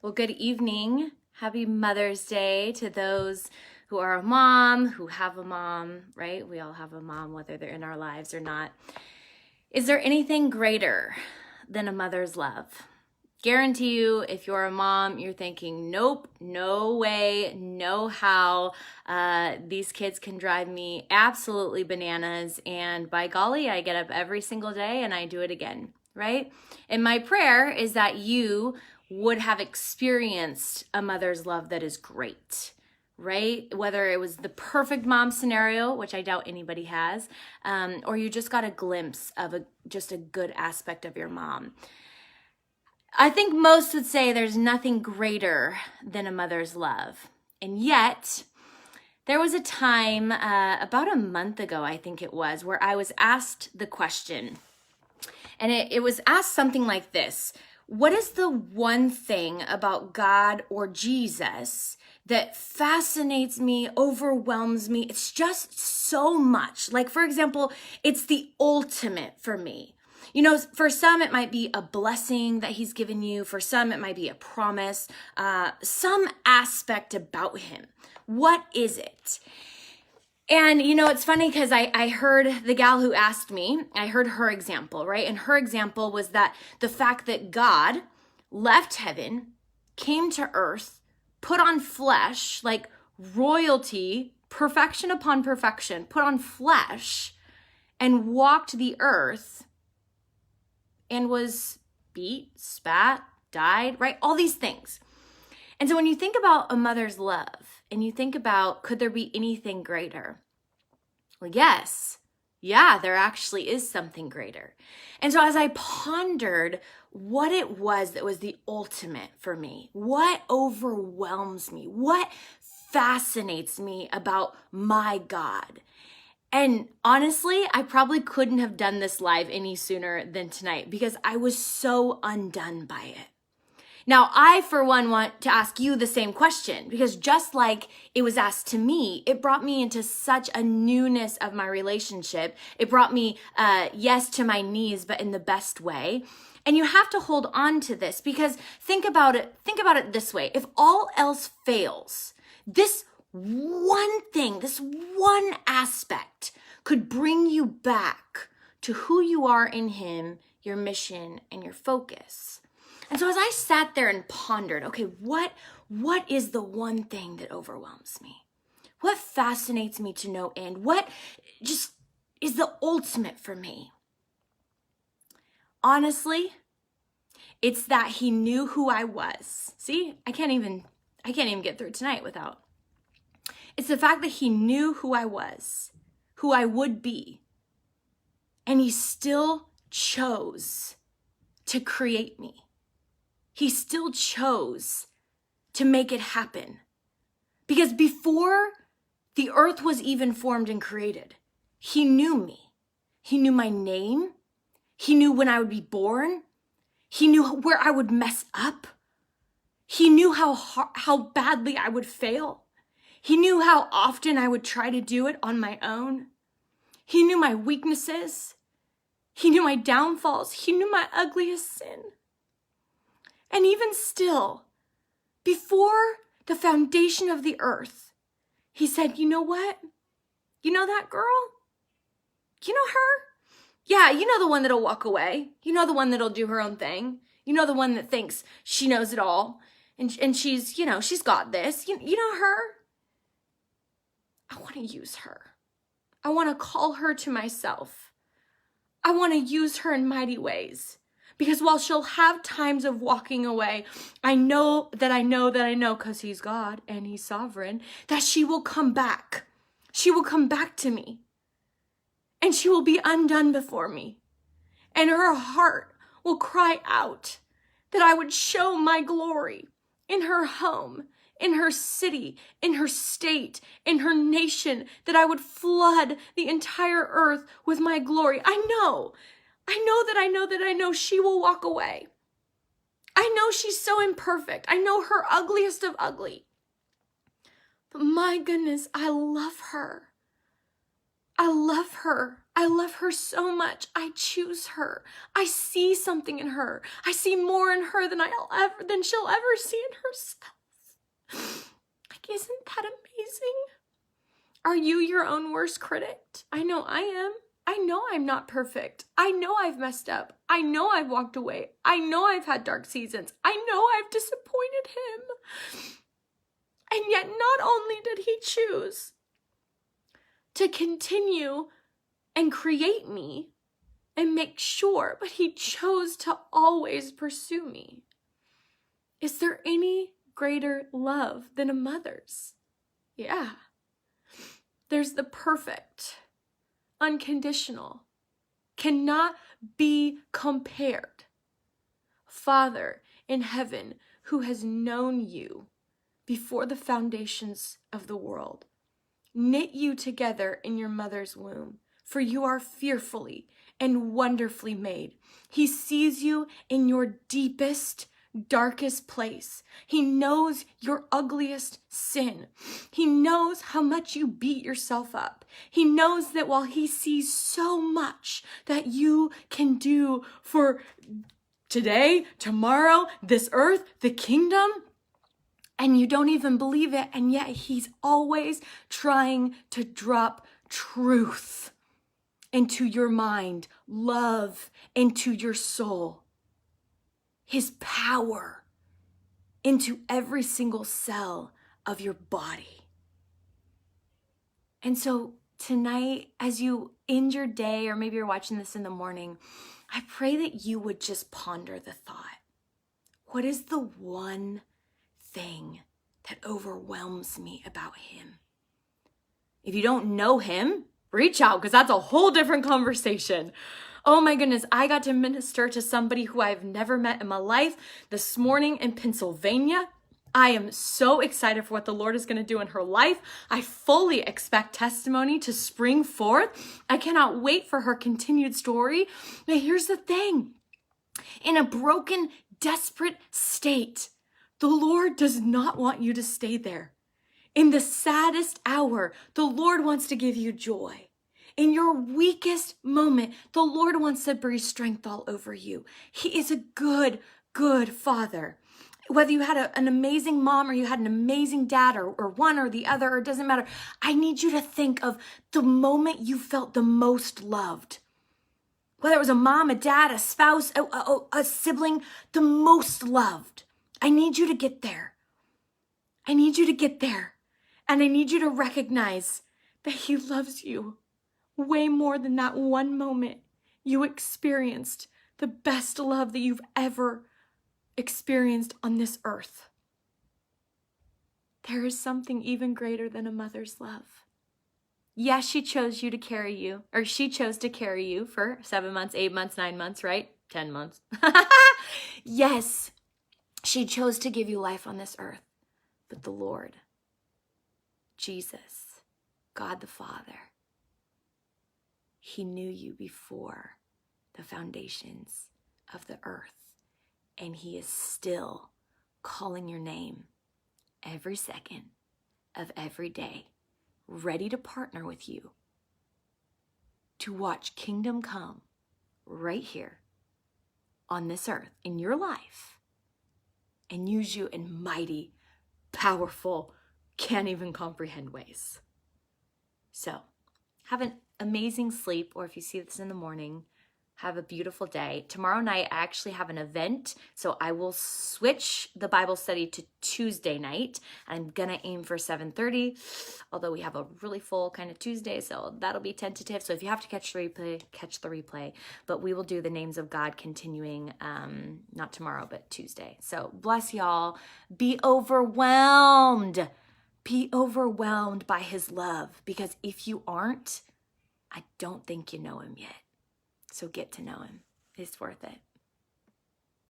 Well, good evening. Happy Mother's Day to those who are a mom, who have a mom, right? We all have a mom, whether they're in our lives or not. Is there anything greater than a mother's love? Guarantee you, if you're a mom, you're thinking, nope, no way, no how. These kids can drive me absolutely bananas. And by golly, I get up every single day and I do it again, right? And my prayer is that you would have experienced a mother's love that is great, right? Whether it was the perfect mom scenario, which I doubt anybody has, or you just got a glimpse of just a good aspect of your mom. I think most would say there's nothing greater than a mother's love. And yet, there was a time about a month ago, I think it was, where I was asked the question. And it was asked something like this: what is the one thing about God or Jesus that fascinates me, overwhelms me? It's just so much. Like, for example, it's the ultimate for me. You know, for some, it might be a blessing that he's given you. For some, it might be a promise, some aspect about him. What is it? And, you know, it's funny because I heard the gal who asked me, I heard her example, right? And her example was that the fact that God left heaven, came to earth, put on flesh, like royalty, perfection upon perfection, put on flesh and walked the earth and was beat, spat, died, right? All these things. And so when you think about a mother's love and you think about, could there be anything greater? Well, yes. Yeah, there actually is something greater. And so as I pondered what it was that was the ultimate for me, what overwhelms me, what fascinates me about my God. And honestly, I probably couldn't have done this live any sooner than tonight because I was so undone by it. Now, I, for one, want to ask you the same question because just like it was asked to me, it brought me into such a newness of my relationship. It brought me, yes, to my knees, but in the best way. And you have to hold on to this because think about it this way. If all else fails, this one thing, this one aspect could bring you back to who you are in him, your mission, and your focus. And so as I sat there and pondered, okay, what is the one thing that overwhelms me? What fascinates me to no end? What just is the ultimate for me? Honestly, it's that he knew who I was. See, I can't even get through tonight without. It's the fact that he knew who I was, who I would be, and he still chose to create me. He still chose to make it happen. Because before the earth was even formed and created, he knew me. He knew my name. He knew when I would be born. He knew where I would mess up. He knew how badly I would fail. He knew how often I would try to do it on my own. He knew my weaknesses. He knew my downfalls. He knew my ugliest sin. And even still, before the foundation of the earth, he said, you know what? You know that girl? You know her? Yeah, you know the one that'll walk away. You know the one that'll do her own thing. You know the one that thinks she knows it all. And she's, you know, she's got this. You know her? I want to use her. I want to call her to myself. I want to use her in mighty ways. Because while she'll have times of walking away, I know, because he's God and he's sovereign, that she will come back. She will come back to me. And she will be undone before me. And her heart will cry out that I would show my glory in her home, in her city, in her state, in her nation, that I would flood the entire earth with my glory. I know she will walk away. I know she's so imperfect. I know her ugliest of ugly. But my goodness, I love her. I love her. I love her so much. I choose her. I see something in her. I see more in her than she'll ever see in herself. Like, isn't that amazing? Are you your own worst critic? I know I am. I know I'm not perfect. I know I've messed up. I know I've walked away. I know I've had dark seasons. I know I've disappointed him. And yet not only did he choose to continue and create me and make sure, but he chose to always pursue me. Is there any greater love than a mother's? Yeah. There's the perfect, unconditional, cannot be compared Father in heaven who has known you before the foundations of the world, knit you together in your mother's womb, for you are fearfully and wonderfully made. He sees you in your deepest, darkest place. He knows your ugliest sin. He knows how much you beat yourself up. He knows that while he sees so much that you can do for today, tomorrow, this earth, the kingdom, and you don't even believe it, and yet he's always trying to drop truth into your mind, love into your soul, his power into every single cell of your body. And so tonight, as you end your day, or maybe you're watching this in the morning, I pray that you would just ponder the thought. What is the one thing that overwhelms me about him? If you don't know him, reach out, because that's a whole different conversation. Oh my goodness, I got to minister to somebody who I've never met in my life this morning in Pennsylvania. I am so excited for what the Lord is going to do in her life. I fully expect testimony to spring forth. I cannot wait for her continued story. But here's the thing. In a broken, desperate state, the Lord does not want you to stay there. In the saddest hour, the Lord wants to give you joy. In your weakest moment, the Lord wants to breathe strength all over you. He is a good, good Father. Whether you had an amazing mom or you had an amazing dad, or one or the other, or it doesn't matter. I need you to think of the moment you felt the most loved. Whether it was a mom, a dad, a spouse, a sibling, the most loved. I need you to get there. I need you to get there. And I need you to recognize that he loves you way more than that one moment you experienced the best love that you've ever experienced on this earth. There is something even greater than a mother's love. Yes, she chose you to carry you, or she chose to carry you for 7 months, 8 months, 9 months, right? 10 months. Yes, she chose to give you life on this earth. But the Lord, Jesus, God the Father, he knew you before the foundations of the earth, and he is still calling your name every second of every day, ready to partner with you to watch kingdom come right here on this earth in your life and use you in mighty, powerful, can't even comprehend ways. So have an amazing sleep, or if you see this in the morning, have a beautiful day. Tomorrow night, I actually have an event, so I will switch the Bible study to Tuesday night. I'm gonna aim for 7:30, although we have a really full kind of Tuesday, so that'll be tentative. So if you have to catch the replay, catch the replay. But we will do the names of God continuing, not tomorrow, but Tuesday. So bless y'all. Be overwhelmed. Be overwhelmed by his love, because if you aren't, I don't think you know him yet. So get to know him. It's worth it.